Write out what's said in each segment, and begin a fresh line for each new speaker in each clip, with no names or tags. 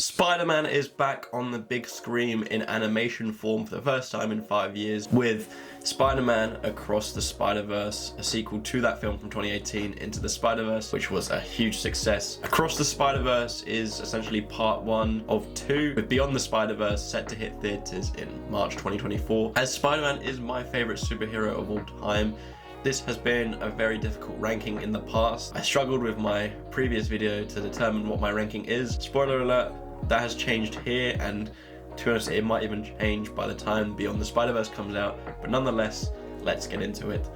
Spider-Man is back on the big screen in animation form for the first time in 5 years with Spider-Man Across the Spider-Verse, a sequel to that film from 2018, Into the Spider-Verse, which was a huge success. Across the Spider-Verse is essentially part 1 of 2, with Beyond the Spider-Verse set to hit theaters in March 2024. As Spider-Man is my favorite superhero of all time, this has been a very difficult ranking in the past. I struggled with my previous video to determine what my ranking is. Spoiler alert, that has changed here, and to be honest, it might even change by the time Beyond the Spider-Verse comes out, but nonetheless, let's get into it.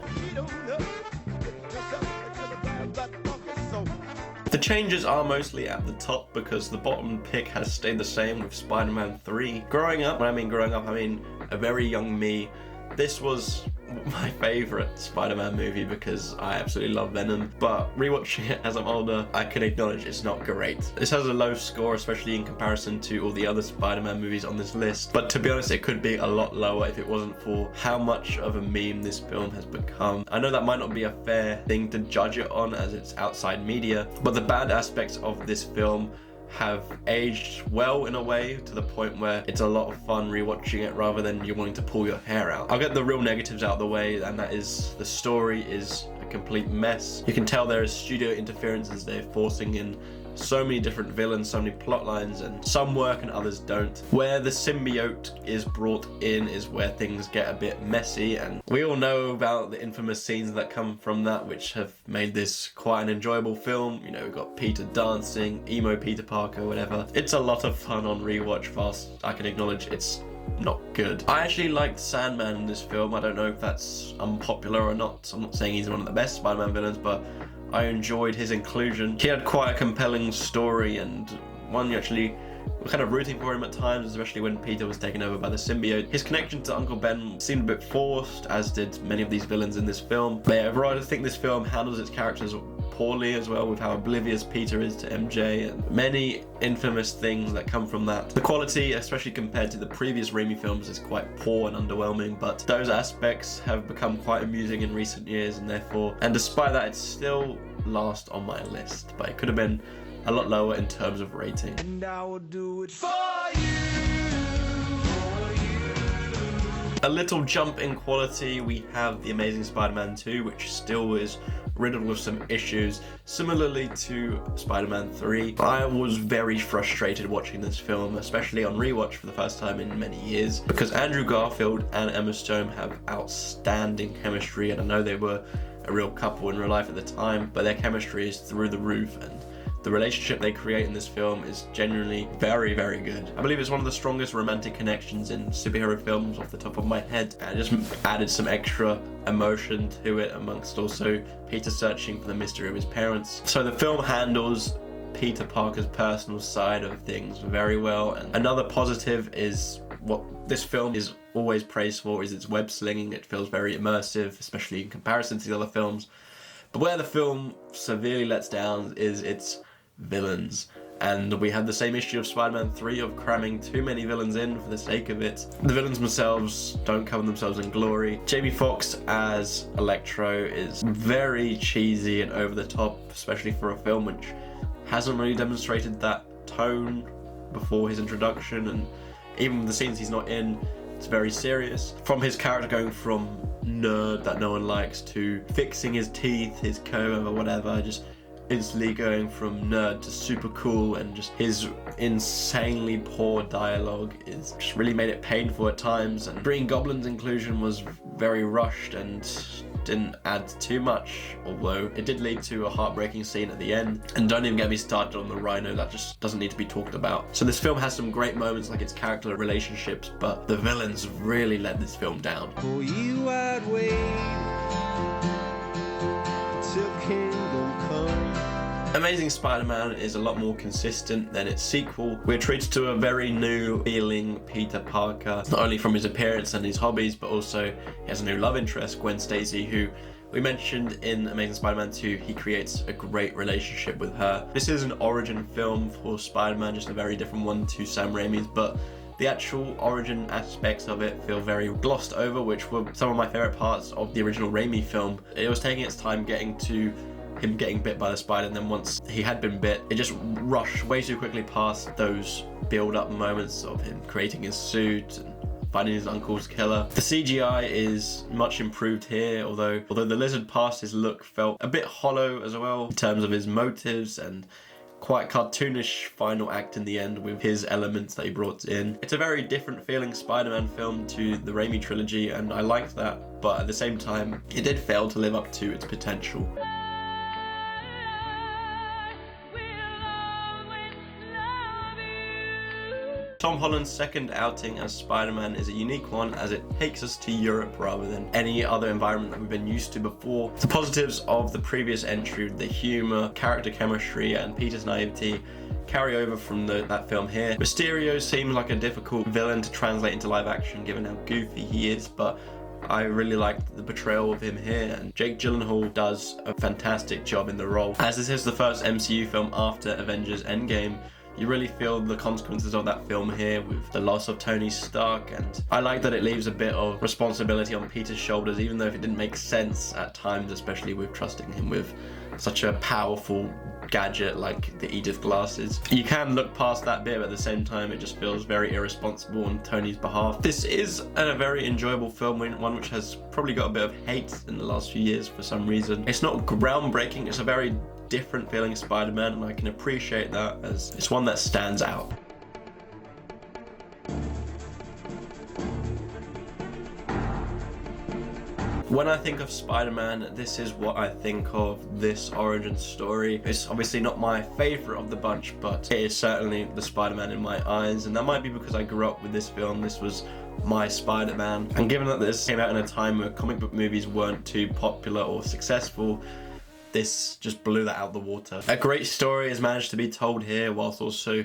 The changes are mostly at the top because the bottom pick has stayed the same with Spider-Man 3. Growing up, when I mean growing up, I mean a very young me, this was my favourite Spider-Man movie because I absolutely love Venom, but rewatching it as I'm older, I can acknowledge it's not great. This has a low score, especially in comparison to all the other Spider-Man movies on this list, but to be honest, it could be a lot lower if it wasn't for how much of a meme this film has become. I know that might not be a fair thing to judge it on as it's outside media, but the bad aspects of this film have aged well in a way to the point where it's a lot of fun rewatching it rather than you wanting to pull your hair out. I'll get the real negatives out of the way, and that is the story is a complete mess. You can tell there is studio interference as they're forcing in so many different villains, so many plot lines, and some work and others don't. Where the symbiote is brought in is where things get a bit messy, and we all know about the infamous scenes that come from that, which have made this quite an enjoyable film. You know, we've got Peter dancing, emo Peter Parker, whatever. It's a lot of fun on rewatch, whilst I can acknowledge it's not good. I actually liked Sandman in this film. I don't know if that's unpopular or not. I'm not saying he's one of the best Spider-Man villains, but I enjoyed his inclusion. He had quite a compelling story, and one you actually were kind of rooting for him at times, especially when Peter was taken over by the symbiote. His connection to Uncle Ben seemed a bit forced, as did many of these villains in this film. But yeah, overall, I think this film handles its characters poorly as well, with how oblivious Peter is to MJ and many infamous things that come from that. The quality, especially compared to the previous Raimi films, is quite poor and underwhelming, but those aspects have become quite amusing in recent years, and despite that, it's still last on my list, but it could have been a lot lower in terms of rating. And I will do it for you. A little jump in quality, we have The Amazing Spider-Man 2, which still is riddled with some issues, similarly to Spider-Man 3. I was very frustrated watching this film, especially on rewatch for the first time in many years, because Andrew Garfield and Emma Stone have outstanding chemistry, and I know they were a real couple in real life at the time, but their chemistry is through the roof, and the relationship they create in this film is genuinely very, very good. I believe it's one of the strongest romantic connections in superhero films off the top of my head, and it just added some extra emotion to it, amongst also Peter searching for the mystery of his parents. So the film handles Peter Parker's personal side of things very well, and another positive is what this film is always praised for is its web slinging. It feels very immersive, especially in comparison to the other films. But where the film severely lets down is its villains, and we had the same issue of Spider-Man 3 of cramming too many villains in for the sake of it. The villains themselves don't cover themselves in glory. Jamie Foxx as Electro is very cheesy and over the top, especially for a film which hasn't really demonstrated that tone before his introduction, and even the scenes he's not in, it's very serious. From his character going from nerd that no one likes to fixing his teeth, his comb or whatever, just instantly going from nerd to super cool, and just his insanely poor dialogue is just really made it painful at times. And Green Goblin's inclusion was very rushed and didn't add too much, although it did lead to a heartbreaking scene at the end. And don't even get me started on the Rhino, that just doesn't need to be talked about. So this film has some great moments like its character relationships, but the villains really let this film down. For you I'd wait till kingdom come. Amazing Spider-Man is a lot more consistent than its sequel. We're treated to a very new feeling Peter Parker, not only from his appearance and his hobbies, but also he has a new love interest, Gwen Stacy, who we mentioned in Amazing Spider-Man 2. He creates a great relationship with her. This is an origin film for Spider-Man, just a very different one to Sam Raimi's, but the actual origin aspects of it feel very glossed over, which were some of my favorite parts of the original Raimi film. It was taking its time getting to him getting bit by the spider, and then once he had been bit, it just rushed way too quickly past those build-up moments of him creating his suit and finding his uncle's killer. The CGI is much improved here, although the lizard past his look felt a bit hollow as well in terms of his motives, and quite cartoonish final act in the end with his elements that he brought in. It's a very different feeling Spider-Man film to the Raimi trilogy, and I liked that, but at the same time, it did fail to live up to its potential. Tom Holland's second outing as Spider-Man is a unique one, as it takes us to Europe rather than any other environment that we've been used to before. The positives of the previous entry, the humor, character chemistry, and Peter's naivety carry over from that film here. Mysterio seems like a difficult villain to translate into live action given how goofy he is, but I really liked the portrayal of him here, and Jake Gyllenhaal does a fantastic job in the role. As this is the first MCU film after Avengers Endgame, you really feel the consequences of that film here with the loss of Tony Stark, and I like that it leaves a bit of responsibility on Peter's shoulders, even though if it didn't make sense at times, especially with trusting him with such a powerful gadget like the Edith glasses. You can look past that bit, but at the same time it just feels very irresponsible on Tony's behalf. This is a very enjoyable film, one which has probably got a bit of hate in the last few years for some reason. It's not groundbreaking, it's a very different feeling Spider-Man, and I can appreciate that as it's one that stands out. When I think of Spider-Man, this is what I think of this origin story. It's obviously not my favorite of the bunch, but it is certainly the Spider-Man in my eyes, and that might be because I grew up with this film. This was my Spider-Man, and given that this came out in a time where comic book movies weren't too popular or successful, this just blew that out of the water. A great story has managed to be told here, whilst also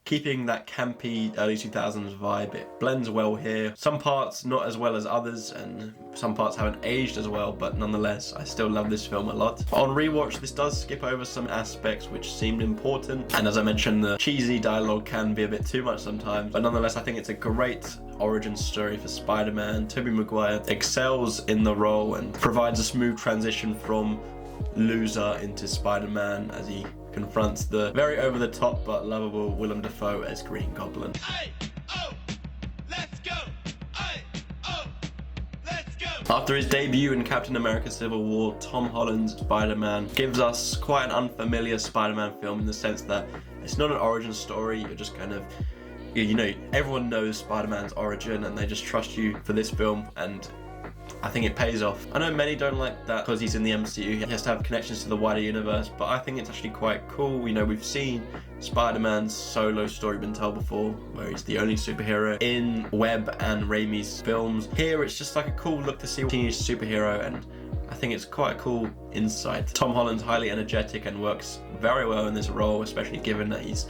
keeping that campy early 2000s vibe. It blends well here. Some parts not as well as others, and some parts haven't aged as well, but nonetheless, I still love this film a lot. On rewatch, this does skip over some aspects which seemed important, and as I mentioned, the cheesy dialogue can be a bit too much sometimes, but nonetheless, I think it's a great origin story for Spider-Man. Tobey Maguire excels in the role and provides a smooth transition from loser into Spider-Man as he confronts the very over-the-top but lovable Willem Dafoe as Green Goblin. Aye, oh, let's go. Aye, oh, let's go. After his debut in Captain America Civil War, Tom Holland's Spider-Man gives us quite an unfamiliar Spider-Man film in the sense that it's not an origin story. You're just kind of, you know, everyone knows Spider-Man's origin and they just trust you for this film, and I think it pays off. I know many don't like that because he's in the MCU, he has to have connections to the wider universe, but I think it's actually quite cool. You know, we've seen Spider-Man's solo story been told before, where he's the only superhero in Webb and Raimi's films. Here it's just like a cool look to see a teenage superhero, and I think it's quite a cool insight. Tom Holland's highly energetic and works very well in this role, especially given that he's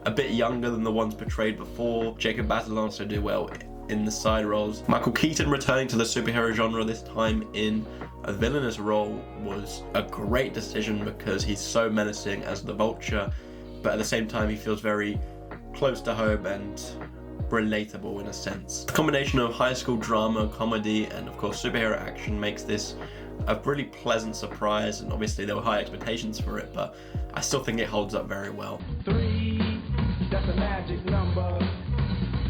a bit younger than the ones portrayed before. Jacob Batalon also did well in the side roles. Michael Keaton returning to the superhero genre, this time in a villainous role, was a great decision because he's so menacing as the Vulture, but at the same time he feels very close to home and relatable in a sense. The combination of high school drama, comedy, and of course superhero action makes this a really pleasant surprise, and obviously there were high expectations for it, but I still think it holds up very well. 3, that's a magic number.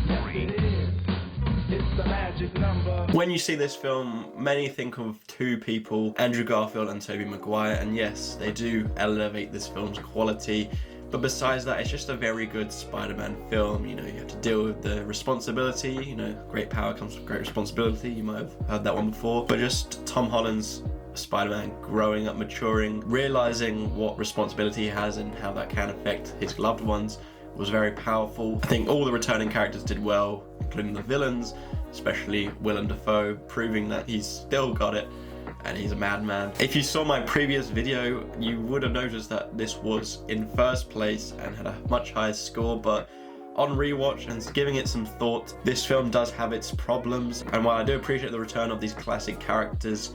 Yes, it is. It's the magic number. When you see this film, many think of two people, Andrew Garfield and Tobey Maguire, and yes, they do elevate this film's quality, but besides that, it's just a very good Spider-Man film. You know, you have to deal with the responsibility, you know, great power comes with great responsibility, you might have heard that one before, but just Tom Holland's Spider-Man growing up, maturing, realizing what responsibility he has and how that can affect his loved ones was very powerful. I think all the returning characters did well, including the villains, especially Willem Dafoe, proving that he's still got it and he's a madman. If you saw my previous video, you would have noticed that this was in first place and had a much higher score, but on rewatch and giving it some thought, this film does have its problems, and while I do appreciate the return of these classic characters,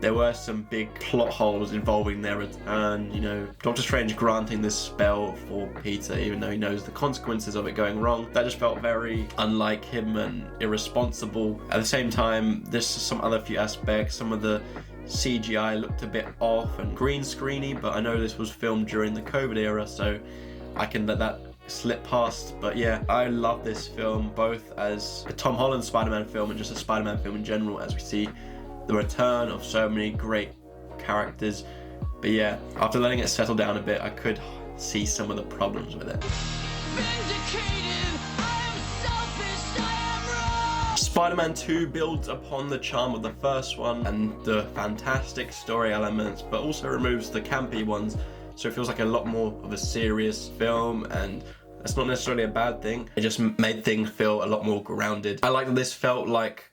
there were some big plot holes involving their return. You know, Doctor Strange granting this spell for Peter even though he knows the consequences of it going wrong. That just felt very unlike him and irresponsible. At the same time, there's some other few aspects, some of the CGI looked a bit off and green screeny, but I know this was filmed during the COVID era, so I can let that slip past. But yeah, I love this film, both as a Tom Holland Spider-Man film and just a Spider-Man film in general, as we see the return of so many great characters. But yeah, after letting it settle down a bit, I could see some of the problems with it. Spider-Man 2 builds upon the charm of the first one and the fantastic story elements, but also removes the campy ones, so it feels like a lot more of a serious film, and that's not necessarily a bad thing. It just made things feel a lot more grounded. I like that this felt like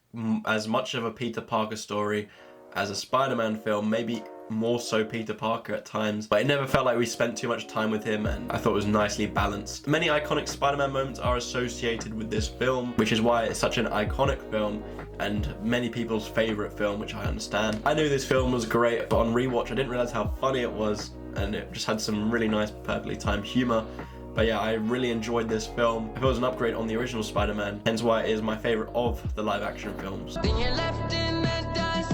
as much of a Peter Parker story as a Spider-Man film, maybe more so Peter Parker at times, but it never felt like we spent too much time with him, and I thought it was nicely balanced. Many iconic Spider-Man moments are associated with this film, which is why it's such an iconic film and many people's favourite film, which I understand. I knew this film was great, but on rewatch I didn't realise how funny it was, and it just had some really nice, perfectly timed humour. But yeah, I really enjoyed this film. I feel it was an upgrade on the original Spider-Man, hence why it is my favourite of the live action films.
Then you're left in the dust,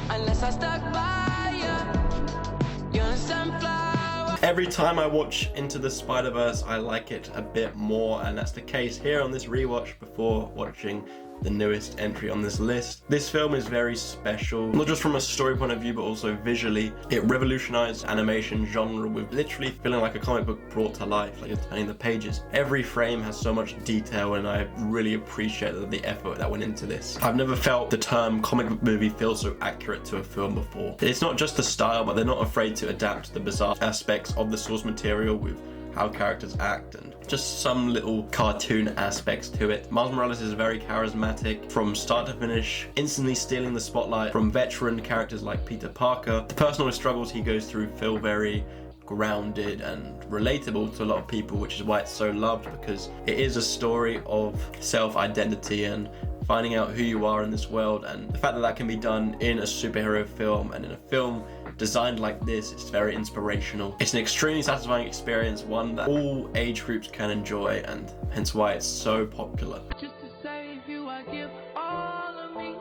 unless I stuck by you. You're a sunflower.
Every time I watch Into the Spider-Verse, I like it a bit more, and that's the case here on this rewatch before watching the newest entry on this list. This film is very special, not just from a story point of view, but also visually. It revolutionized animation genre with literally feeling like a comic book brought to life, like you're turning the pages. Every frame has so much detail, and I really appreciate the effort that went into this. I've never felt the term comic book movie feel so accurate to a film before. It's not just the style, but they're not afraid to adapt the bizarre aspects of the source material with how characters act and just some little cartoon aspects to it. Miles Morales is very charismatic from start to finish, instantly stealing the spotlight from veteran characters like Peter Parker. The personal struggles he goes through feel very grounded and relatable to a lot of people, which is why it's so loved, because it is a story of self-identity and finding out who you are in this world, and the fact that that can be done in a superhero film and in a film designed like this, it's very inspirational. It's an extremely satisfying experience, one that all age groups can enjoy, and hence why it's so popular.
Just to save you, I give all of me.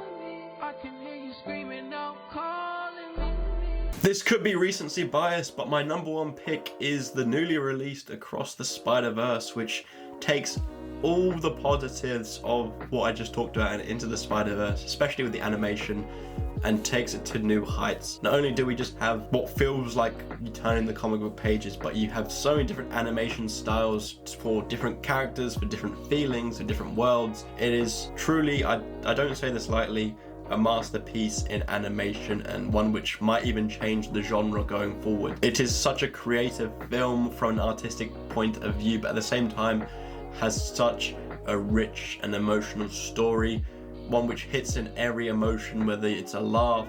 I can hear you screaming out, calling me.
This could be recency bias, but my number one pick is the newly released Across the Spider-Verse, which takes all the positives of what I just talked about and Into the Spider-Verse, especially with the animation, and takes it to new heights. Not only do we just have what feels like you turn in the comic book pages, but you have so many different animation styles for different characters, for different feelings, for different worlds. It is truly, I don't say this lightly, a masterpiece in animation, and one which might even change the genre going forward. It is such a creative film from an artistic point of view, but at the same time has such a rich and emotional story, one which hits in every emotion, whether it's a laugh,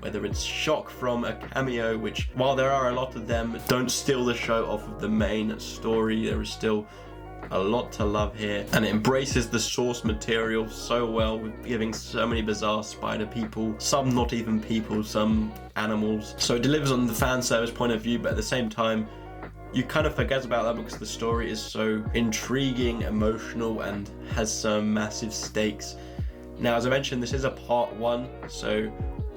whether it's shock from a cameo, which, while there are a lot of them, don't steal the show off of the main story. There is still a lot to love here, and it embraces the source material so well, with giving so many bizarre spider people, some not even people, some animals. So it delivers on the fan service point of view, but at the same time you kind of forget about that because the story is so intriguing, emotional, and has some massive stakes. Now, as I mentioned, this is a part one, so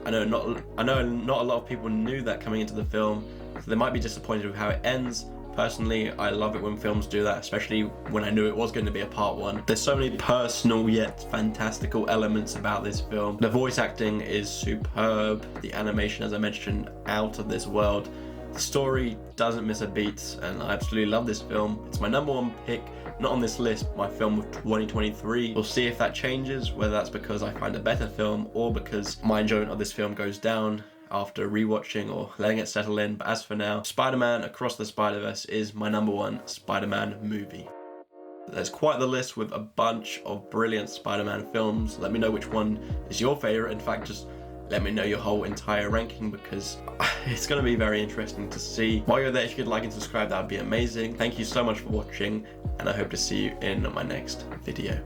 I know not a lot of people knew that coming into the film, so they might be disappointed with how it ends. Personally, I love it when films do that, especially when I knew it was going to be a part one. There's so many personal yet fantastical elements about this film. The voice acting is superb, the animation, as I mentioned, out of this world. The story doesn't miss a beat, and I absolutely love this film. It's my number one pick, not on this list, my film of 2023. We'll see if that changes, whether that's because I find a better film or because my enjoyment of this film goes down after rewatching or letting it settle in. But as for now, Spider-Man Across the Spider-Verse is my number one Spider-Man movie. There's quite the list with a bunch of brilliant Spider-Man films. Let me know which one is your favorite. In fact, just let me know your whole entire ranking, because it's going to be very interesting to see. While you're there, if you could like and subscribe, that would be amazing. Thank you so much for watching, and I hope to see you in my next video.